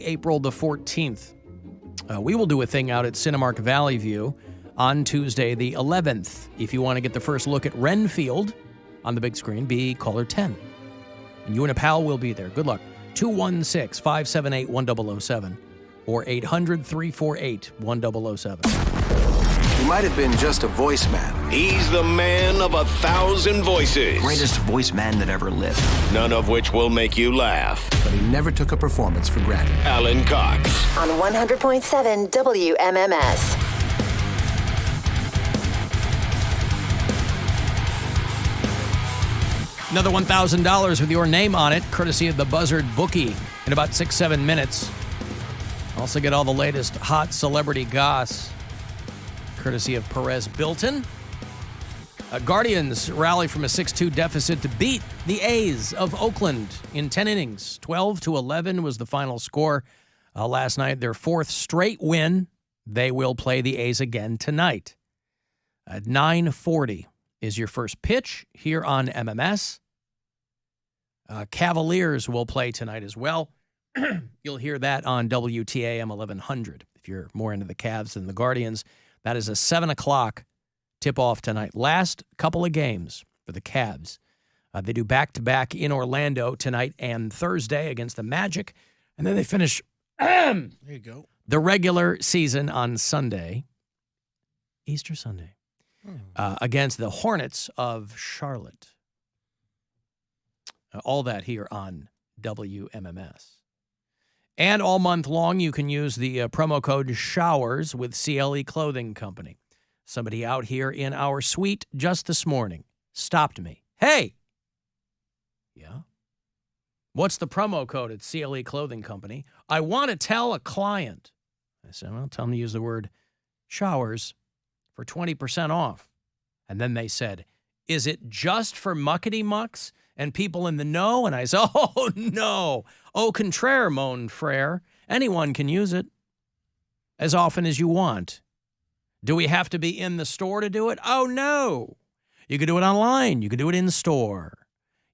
April the 14th. We will do a thing out at Cinemark Valley View on Tuesday the 11th. If you want to get the first look at Renfield on the big screen, be caller 10. And you and a pal will be there. Good luck. 216-578-1007 or 800-348-1007. He might have been just a voice man. He's the man of 1,000 voices. Greatest voice man that ever lived. None of which will make you laugh. But he never took a performance for granted. Alan Cox. On 100.7 WMMS. Another $1,000 with your name on it, courtesy of the Buzzard Bookie, in about 6-7 minutes. Also get all the latest hot celebrity goss, courtesy of Perez Bilton. Guardians rally from a 6-2 deficit to beat the A's of Oakland in 10 innings. 12-11 was the final score last night. Their fourth straight win. They will play the A's again tonight. At 9:40 is your first pitch here on MMS. Cavaliers will play tonight as well. You'll hear that on WTAM 1100 if you're more into the Cavs than the Guardians. That is a 7 o'clock tip-off tonight. Last couple of games for the Cavs. They do back-to-back in Orlando tonight and Thursday against the Magic. And then they finish there you go. The regular season on Sunday, Easter Sunday, against the Hornets of Charlotte. All that here on WMMS. And all month long, you can use the promo code SHOWERS with CLE Clothing Company. Somebody out here in our suite just this morning stopped me. Hey! Yeah? What's the promo code at CLE Clothing Company? I want to tell a client. I said, well, tell them to use the word SHOWERS for 20% off. And then they said, is it just for muckety mucks and people in the know? And I said, oh, no. Au contraire, mon frere. Anyone can use it as often as you want. Do we have to be in the store to do it? Oh, no. You can do it online. You can do it in store.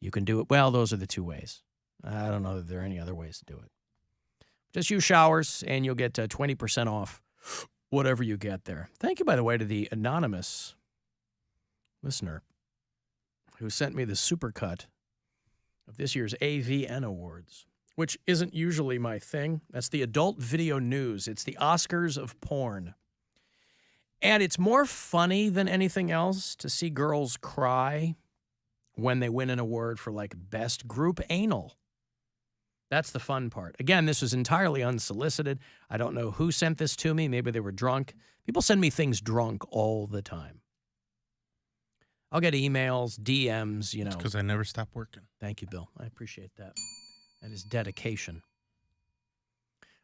You can do it. Well, those are the two ways. I don't know that there are any other ways to do it. Just use SHOWERS, and you'll get 20% off whatever you get there. Thank you, by the way, to the anonymous listener who sent me the supercut of this year's AVN Awards, which isn't usually my thing. That's the Adult Video News. It's the Oscars of porn. And it's more funny than anything else to see girls cry when they win an award for, like, Best Group Anal. That's the fun part. Again, this was entirely unsolicited. I don't know who sent this to me. Maybe they were drunk. People send me things drunk all the time. I'll get emails, DMs, you know. Because I never stop working. Thank you, Bill. I appreciate that. That is dedication.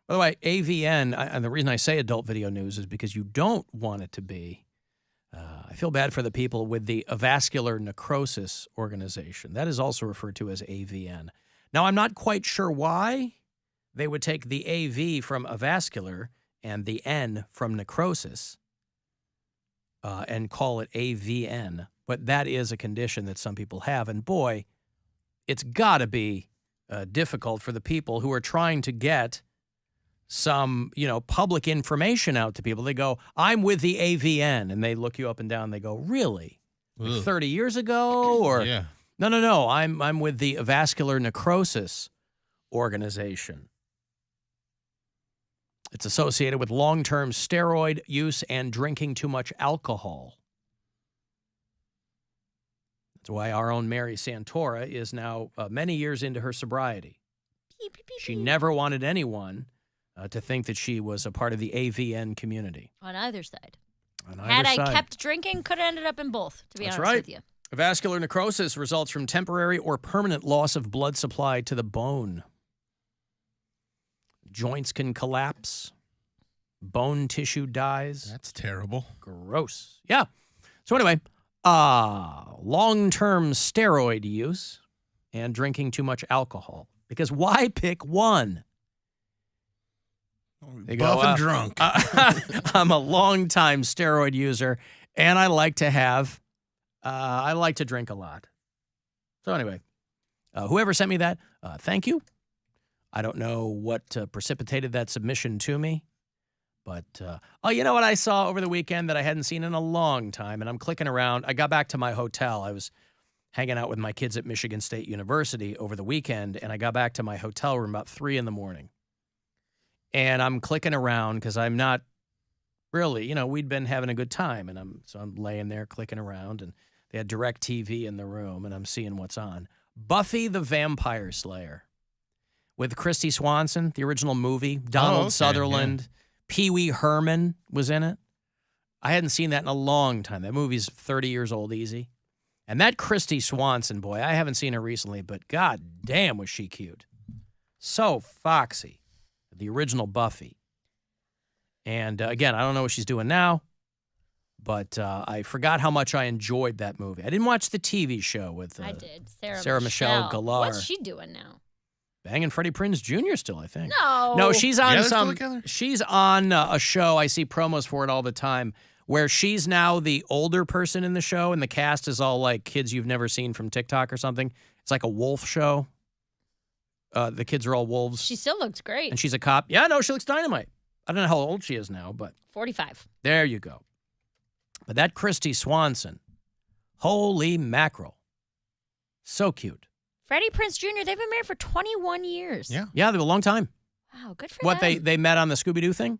By the way, AVN, and the reason I say Adult Video News is because you don't want it to be. I feel bad for the people with the Avascular Necrosis Organization. That is also referred to as AVN. Now, I'm not quite sure why they would take the AV from avascular and the N from necrosis and call it AVN. But that is a condition that some people have. And boy, it's got to be difficult for the people who are trying to get some, public information out to people. They go, I'm with the AVN. And they look you up and down. They go, really? Like 30 years ago? Or Yeah. No. I'm with the Avascular Necrosis Organization. It's associated with long-term steroid use and drinking too much alcohol. That's why our own Mary Santora is now many years into her sobriety. She never wanted anyone to think that she was a part of the AVN community. On either side. Had I kept drinking, could have ended up in both, to be honest with you. Vascular necrosis results from temporary or permanent loss of blood supply to the bone. Joints can collapse. Bone tissue dies. That's terrible. Gross. Yeah. So anyway, long-term steroid use and drinking too much alcohol. Because why pick one? Buff and drunk. I'm a long-time steroid user, and I like to have... I like to drink a lot. So anyway, whoever sent me that, thank you. I don't know what precipitated that submission to me. But, you know what I saw over the weekend that I hadn't seen in a long time? And I'm clicking around. I got back to my hotel. I was hanging out with my kids at Michigan State University over the weekend, and I got back to my hotel room about 3 in the morning. And I'm clicking around because I'm not really, we'd been having a good time. And I'm laying there clicking around, and they had DirecTV in the room, and I'm seeing what's on. Buffy the Vampire Slayer with Christy Swanson, the original movie, Donald Sutherland. Yeah. Pee Wee Herman was in it. I hadn't seen that in a long time. That movie's 30 years old easy. And that Christy Swanson, boy, I haven't seen her recently, but god damn was she cute. So foxy. The original Buffy. And again, I don't know what she's doing now, but I forgot how much I enjoyed that movie. I didn't watch the TV show with I did. Sarah Michelle Gellar. What's she doing now? Banging Freddie Prinze Jr. still, I think. No, she's on she's on a show. I see promos for it all the time where she's now the older person in the show, and the cast is all like kids you've never seen from TikTok or something. It's like a wolf show. The kids are all wolves. She still looks great. And she's a cop. Yeah, no, she looks dynamite. I don't know how old she is now, but 45. There you go. But that Christy Swanson, holy mackerel, so cute. Freddie Prinze Jr., they've been married for 21 years. Yeah, they were a long time. Wow, good for them. They met on the Scooby-Doo thing?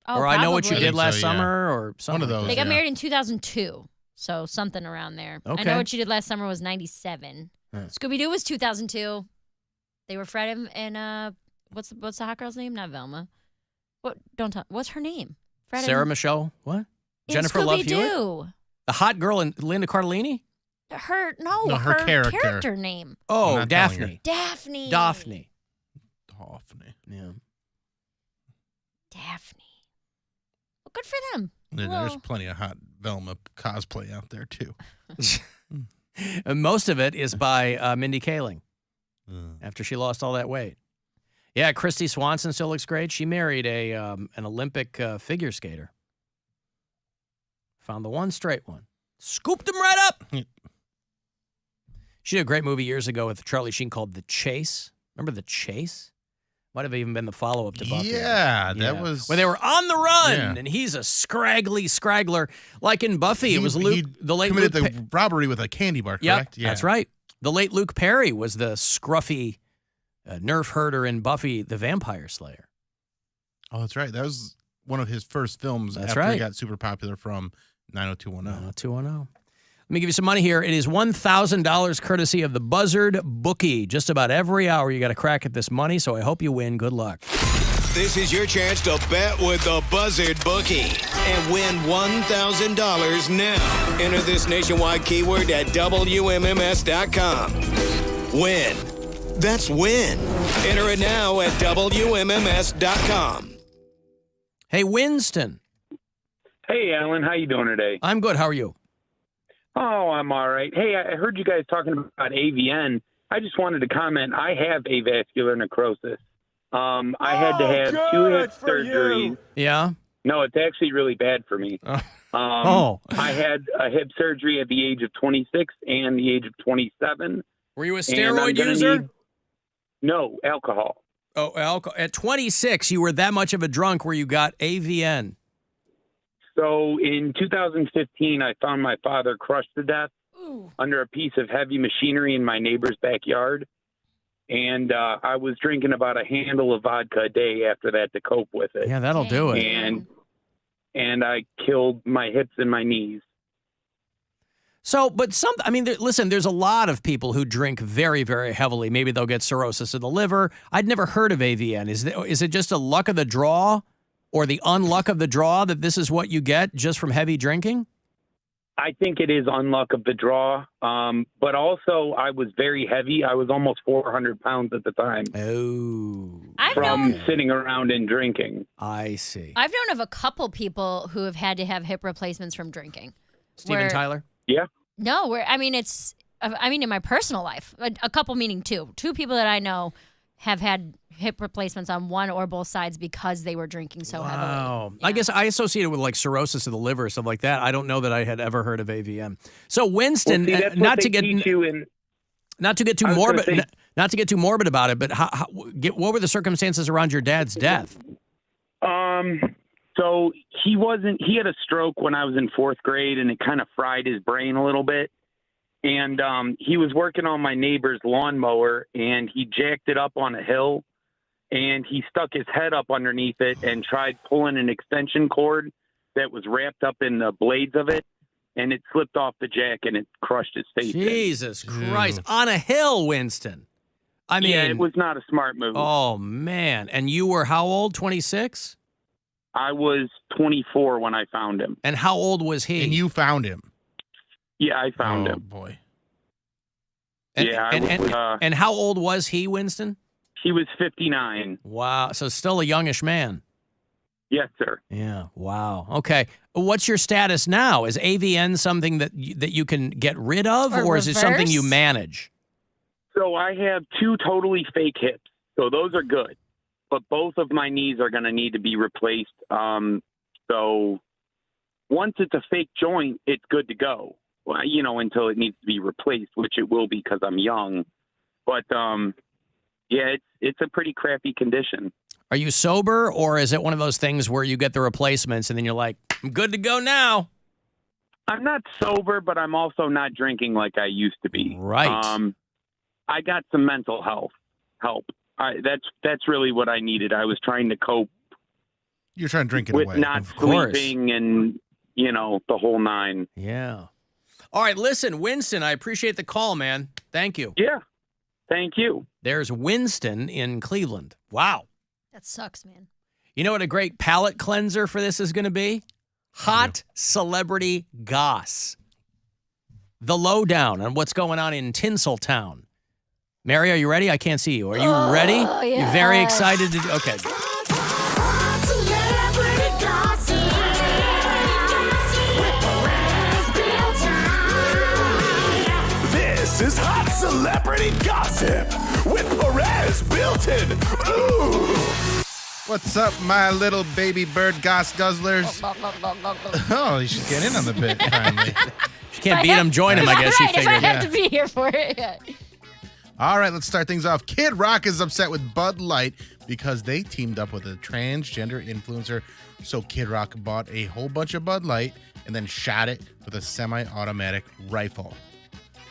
Oh, or probably. I Know What You Did Last Summer or something. One of those. They got married in 2002, so something around there. Okay. I Know What You Did Last Summer was 97. Scooby-Doo was 2002. They were Fred and what's the hot girl's name? Not Velma. What? Don't tell. What's her name? Fred Sarah Michelle. What? Jennifer Love Hewitt. The hot girl in Linda Cardellini. Her character name. Oh, Daphne. Daphne. Yeah. Daphne. Well, good for them. There's plenty of hot Velma cosplay out there too. And most of it is by Mindy Kaling. After she lost all that weight. Yeah, Christy Swanson still looks great. She married an Olympic figure skater. Found the one straight one. Scooped him right up. She did a great movie years ago with Charlie Sheen called The Chase. Remember The Chase? Might have even been the follow-up to Buffy. Yeah, that was... Where they were on the run, and he's a scraggly scraggler. Like in Buffy, it was Luke... the late committed Luke the robbery with a candy bar, correct? Yeah, that's right. The late Luke Perry was the scruffy nerf herder in Buffy the Vampire Slayer. Oh, that's right. That was one of his first films after he got super popular from 90210. 90210. Let me give you some money here. It is $1,000 courtesy of the Buzzard Bookie. Just about every hour you got to crack at this money, so I hope you win. Good luck. This is your chance to bet with the Buzzard Bookie and win $1,000 now. Enter this nationwide keyword at WMMS.com. Win. That's win. Enter it now at WMMS.com. Hey, Winston. Hey, Alan. How you doing today? I'm good. How are you? Oh, I'm all right. Hey, I heard you guys talking about AVN. I just wanted to comment. I have avascular necrosis. I had to have 2 hip surgeries. Yeah? No, it's actually really bad for me. I had a hip surgery at the age of 26 and the age of 27. Were you a steroid user? No, alcohol. Oh, alcohol. At 26, you were that much of a drunk where you got AVN. So in 2015, I found my father crushed to death under a piece of heavy machinery in my neighbor's backyard. And I was drinking about a handle of vodka a day after that to cope with it. Yeah, that'll do it. And I killed my hips and my knees. So, but listen, there's a lot of people who drink very, very heavily. Maybe they'll get cirrhosis of the liver. I'd never heard of AVN. Is it just a luck of the draw? Or the unluck of the draw that this is what you get just from heavy drinking? I think it is unluck of the draw. But also, I was very heavy. I was almost 400 pounds at the time. Oh. From sitting around and drinking. I see. I've known of a couple people who have had to have hip replacements from drinking. Steven Tyler? Yeah. No, in my personal life, a couple meaning two. 2 people that I know have had hip replacements on one or both sides because they were drinking so heavily. Wow. Yeah. I guess I associate it with like cirrhosis of the liver or stuff like that. I don't know that I had ever heard of AVN. So Winston, not to get too morbid, Not to get too morbid about it, but what were the circumstances around your dad's death? So he had a stroke when I was in 4th grade, and it kind of fried his brain a little bit. And he was working on my neighbor's lawnmower, and he jacked it up on a hill, and he stuck his head up underneath it and tried pulling an extension cord that was wrapped up in the blades of it, and it slipped off the jack, and it crushed his face. Jesus Christ. On a hill, Winston. I mean, yeah, it was not a smart move. Oh, man. And you were how old, 26? I was 24 when I found him. And how old was he? And you found him. Yeah, I found him. Oh, boy. And how old was he, Winston? He was 59. Wow. So still a youngish man. Yes, sir. Yeah. Wow. Okay. What's your status now? Is AVN something that you can get rid of, or is it something you manage? So I have 2 totally fake hips. So those are good. But both of my knees are going to need to be replaced. So once it's a fake joint, it's good to go. Well, until it needs to be replaced, which it will be because I'm young. But, yeah, it's a pretty crappy condition. Are you sober, or is it one of those things where you get the replacements and then you're like, I'm good to go now? I'm not sober, but I'm also not drinking like I used to be. Right. I got some mental help. That's really what I needed. I was trying to cope. You're trying to drink it with away. not sleeping and, the whole 9. Yeah. All right, listen, Winston, I appreciate the call, man. Thank you. Yeah. Thank you. There's Winston in Cleveland. Wow. That sucks, man. You know what a great palate cleanser for this is going to be? Hot Celebrity Goss. The lowdown on what's going on in Tinseltown. Mary, are you ready? I can't see you. Are you ready? Yes. You're very excited to do. Okay. This is Hot Celebrity Gossip with Perez, Bilton. Ooh. What's up, my little baby bird goss guzzlers? Oh, you should get in on the bit, finally. If you can't beat him, join him, I guess she figured. If I have to be here for it, yeah. All right, let's start things off. Kid Rock is upset with Bud Light because they teamed up with a transgender influencer. So Kid Rock bought a whole bunch of Bud Light and then shot it with a semi-automatic rifle.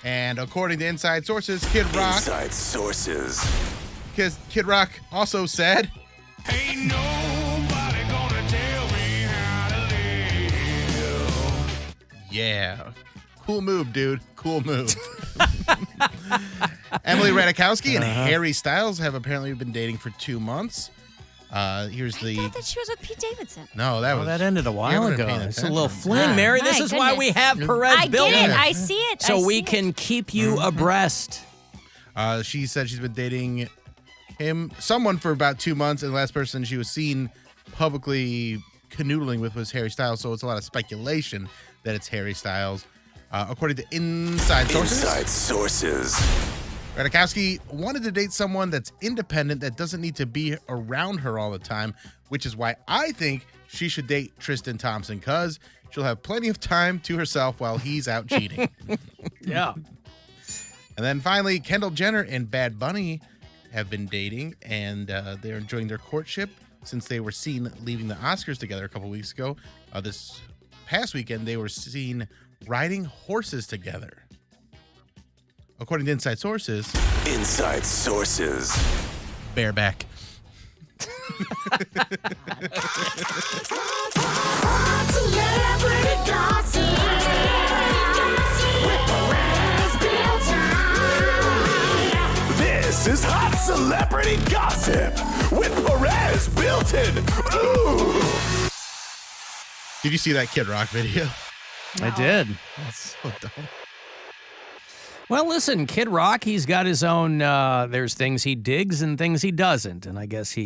And according to inside sources, Kid Rock also said, Ain't nobody gonna tell me how to live. yeah, cool move, dude. Cool move. Emily Ratajkowski and Harry Styles have apparently been dating for 2 months. Here's I thought that she was with Pete Davidson. No, that ended a while ago. It's a little fling, Ah, Mary. my This is why we have Perez I Bilton. get it. I see it. So we can keep you abreast. She said she's been dating someone for about 2 months, and the last person she was seen publicly canoodling with was Harry Styles. So it's a lot of speculation that it's Harry Styles. According to inside sources. Ratajkowski wanted to date someone that's independent, that doesn't need to be around her all the time, which is why I think she should date Tristan Thompson, because she'll have plenty of time to herself while he's out cheating. Yeah. And then finally, Kendall Jenner and Bad Bunny have been dating, and they're enjoying their courtship since they were seen leaving the Oscars together a couple weeks ago. This past weekend, they were seen riding horses together. According to inside sources, bareback. This is Hot Celebrity Gossip with Perez Bilton. Ooh. Did you see that Kid Rock video? I did. That's so dumb. Well, listen, Kid Rock, he's got his own, there's things he digs and things he doesn't. And I guess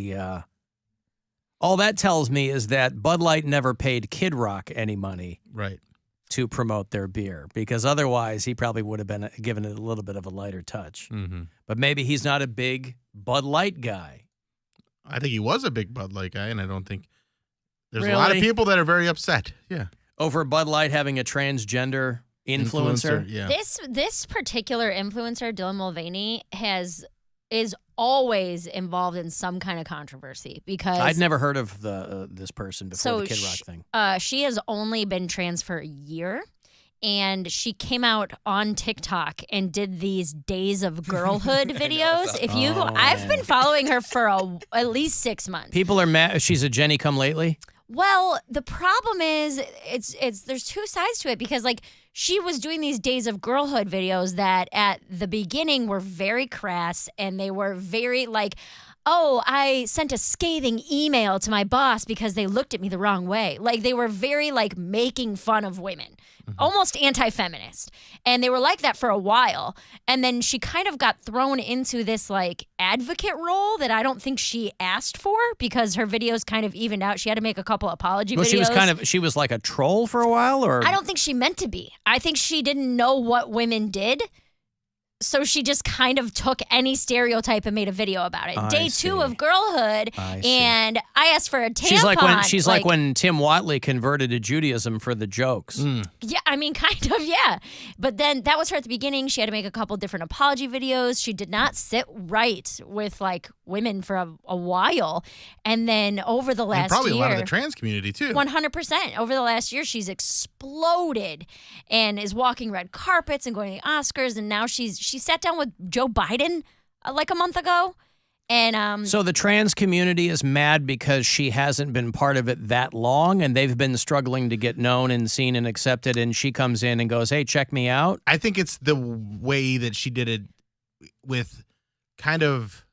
all that tells me is that Bud Light never paid Kid Rock any money Right. to promote their beer, because otherwise he probably would have been given it a little bit of a lighter touch. Mm-hmm. But maybe he's not a big Bud Light guy. I think he was a big Bud Light guy, and I don't think there's a lot of Really? people that are very upset. Yeah. Over Bud Light having a transgender influencer. Yeah. This particular influencer, Dylan Mulvaney, has is always involved in some kind of controversy because I'd never heard of this person before the Kid Rock thing. She has only been trans for a year. And she came out on TikTok and did these Days of Girlhood videos. I've been following her for at least 6 months. People are mad. She's a Jenny come lately. Well, the problem is there's two sides to it because like she was doing these Days of Girlhood videos that at the beginning were very crass and they were very like, oh, I sent a scathing email to my boss because they looked at me the wrong way. Like they were very like making fun of women, almost anti-feminist. And they were like that for a while. And then she kind of got thrown into this like advocate role that I don't think she asked for because her videos kind of evened out. She had to make a couple apology videos. She was like a troll for a while, or? I don't think she meant to be. I think she didn't know what women did. So she just kind of took any stereotype and made a video about it. Day 2 of girlhood, and I asked for a tampon. She's like when Tim Watley converted to Judaism for the jokes. Yeah, I mean, kind of, yeah. But then that was her at the beginning. She had to make a couple different apology videos. She did not sit right with like women for a while, and then over the last probably year, a lot of the trans community too. 100%. Over the last year, she's exploded and is walking red carpets and going to the Oscars, and now she sat down with Joe Biden like a month ago. And so the trans community is mad because she hasn't been part of it that long and they've been struggling to get known and seen and accepted, and she comes in and goes, hey, check me out. I think it's the way that she did it with kind of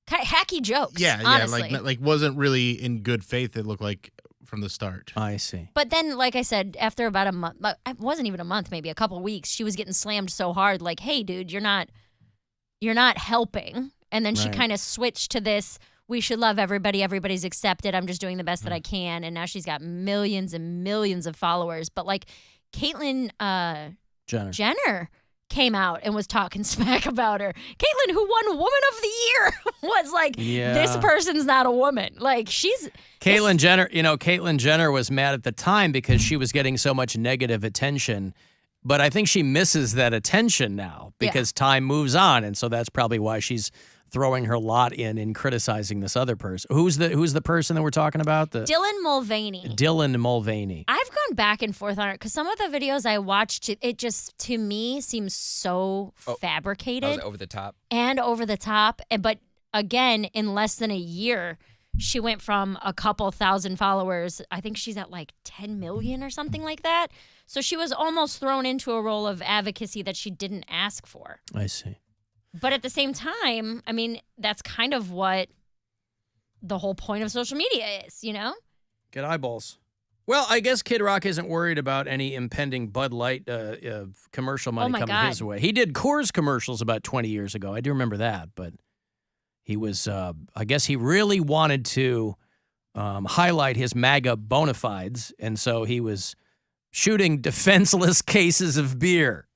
hacky jokes. Yeah, honestly. like wasn't really in good faith, it looked like from the start. I see. But then, like I said, after about a month, it wasn't even a month, maybe a couple weeks, she was getting slammed so hard, like, hey, dude, you're not helping. And then she kind of switched to this, we should love everybody, everybody's accepted, I'm just doing the best that I can. And now she's got millions and millions of followers. But like Caitlyn Jenner came out and was talking smack about her. Caitlyn, who won Woman of the Year, was like, this person's not a woman. Like Caitlyn Jenner was mad at the time because she was getting so much negative attention. But I think she misses that attention now because time moves on. And so that's probably why she's throwing her lot in criticizing this other person. Who's the person that we're talking about? Dylan Mulvaney. Dylan Mulvaney. I've gone back and forth on it because some of the videos I watched, it just, to me, seems so fabricated. That was over the top. And over the top. But again, in less than a year, she went from a couple thousand followers. I think she's at like 10 million or something like that. So she was almost thrown into a role of advocacy that she didn't ask for. I see. But at the same time, I mean, that's kind of what the whole point of social media is, you know? Get eyeballs. Well, I guess Kid Rock isn't worried about any impending Bud Light commercial money coming his way. He did Coors commercials about 20 years ago. I do remember that, but he was, I guess he really wanted to highlight his MAGA bona fides, and so he was shooting defenseless cases of beer.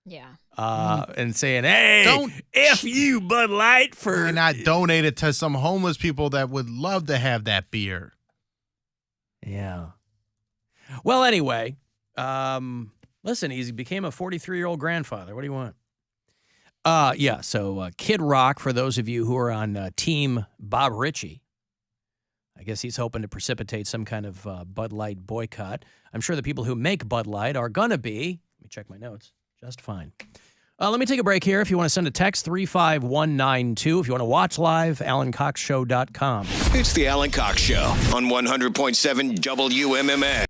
Yeah. And saying, hey, F you, Bud Light, for... Why not donate it to some homeless people that would love to have that beer? Yeah. Well, anyway, listen, he became a 43-year-old grandfather. What do you want? So Kid Rock, for those of you who are on Team Bob Ritchie, I guess he's hoping to precipitate some kind of Bud Light boycott. I'm sure the people who make Bud Light are going to be, let me check my notes, just fine. Let me take a break here. If you want to send a text, 35192. If you want to watch live, AlanCoxShow.com. It's the Alan Cox Show on 100.7 WMMS.